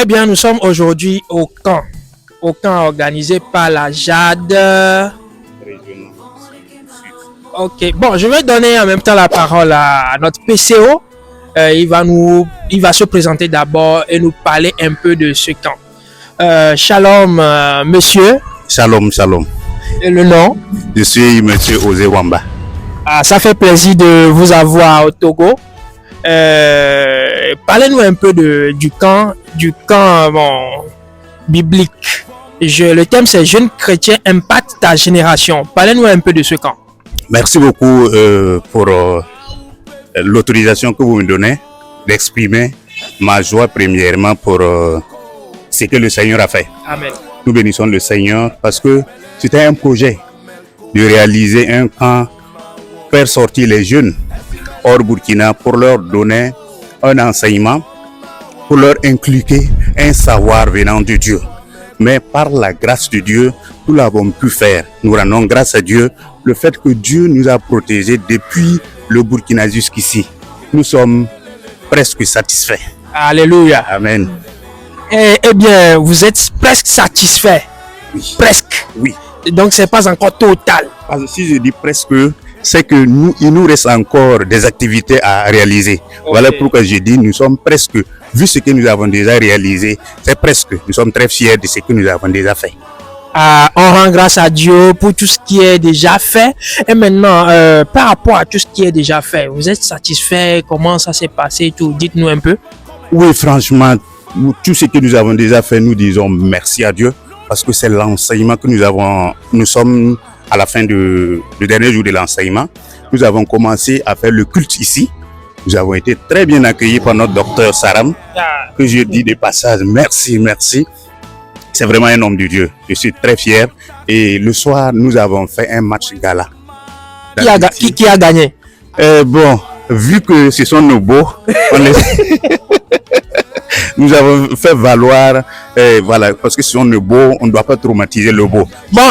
Eh bien, nous sommes aujourd'hui au camp organisé par la JAD. Ok, bon, je vais donner en même temps la parole à notre PCO. Il va se présenter d'abord et nous parler un peu de ce camp. Shalom, monsieur. Shalom, shalom. Et le nom? Je suis monsieur Osé Wamba. Ah, ça fait plaisir de vous avoir au Togo. Parlez-nous un peu du camp biblique. Le thème c'est Jeunes chrétiens impactent ta génération. Parlez-nous un peu de ce camp. Merci beaucoup pour l'autorisation que vous me donnez d'exprimer ma joie premièrement pour ce que le Seigneur a fait. Amen. Nous bénissons le Seigneur parce que c'était un projet de réaliser un camp, faire sortir les jeunes hors Burkina pour leur donner un enseignement, pour leur inculquer un savoir venant de Dieu. Mais par la grâce de Dieu, nous l'avons pu faire. Nous rendons grâce à Dieu le fait que Dieu nous a protégés depuis le Burkina jusqu'ici. Nous sommes presque satisfaits. Alléluia. Amen. Eh bien, vous êtes presque satisfait. Oui. Presque. Oui. Donc, c'est pas encore total. Parce que si je dis presque, c'est que il nous reste encore des activités à réaliser. Okay. Voilà pourquoi je dis nous sommes presque, vu ce que nous avons déjà réalisé, c'est presque. Nous sommes très fiers de ce que nous avons déjà fait. On rend grâce à Dieu pour tout ce qui est déjà fait. Et maintenant, par rapport à tout ce qui est déjà fait, vous êtes satisfait? Comment ça s'est passé? Tout, dites-nous un peu. Oui, franchement, tout ce que nous avons déjà fait, nous disons merci à Dieu parce que c'est l'enseignement que nous avons. Nous sommes à la fin du dernier jour de l'enseignement. Nous avons commencé à faire le culte ici. Nous avons été très bien accueillis par notre docteur Saram, que je dis de passage merci, merci. C'est vraiment un homme de Dieu. Je suis très fier. Et le soir, nous avons fait un match gala. Qui a gagné? Bon, vu que ce sont nos beaux, nous avons fait valoir, voilà, parce que si on est beau, on ne doit pas traumatiser le beau. Bon,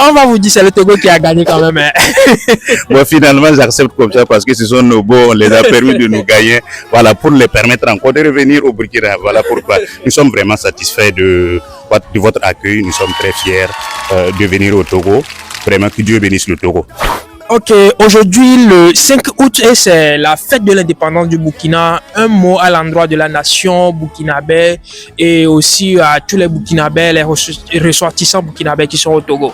on va vous dire c'est le Togo qui a gagné quand même. Bon, finalement, j'accepte comme ça parce que ce sont nos beaux, on les a permis de nous gagner, voilà, pour les permettre encore de revenir au Burkina. Voilà pourquoi nous sommes vraiment satisfaits de votre accueil. Nous sommes très fiers de venir au Togo. Vraiment, que Dieu bénisse le Togo. Ok, aujourd'hui le 5 août et c'est la fête de l'indépendance du Burkina. Un mot à l'endroit de la nation burkinabé et aussi à tous les Burkinabés, les ressortissants burkinabés qui sont au Togo.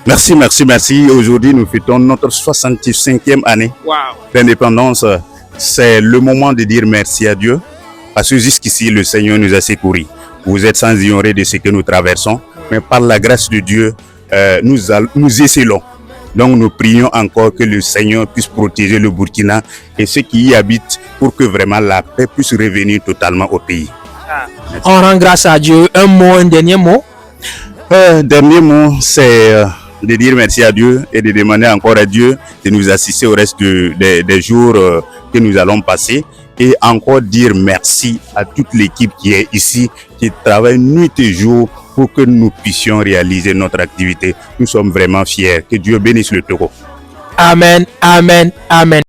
Merci, merci, merci. Aujourd'hui, nous fêtons notre 65e année d'indépendance. C'est le moment de dire merci à Dieu parce que jusqu'ici, le Seigneur nous a secourus. Vous êtes sans ignorer de ce que nous traversons, mais par la grâce de Dieu, nous excellons. Donc nous prions encore que le Seigneur puisse protéger le Burkina et ceux qui y habitent pour que vraiment la paix puisse revenir totalement au pays. On rend grâce à Dieu. Un dernier mot? Dernier mot, c'est de dire merci à Dieu et de demander encore à Dieu de nous assister au reste des jours que nous allons passer. Et encore dire merci à toute l'équipe qui est ici, qui travaille nuit et jour pour que nous puissions réaliser notre activité. Nous sommes vraiment fiers. Que Dieu bénisse le Togo. Amen, amen, amen.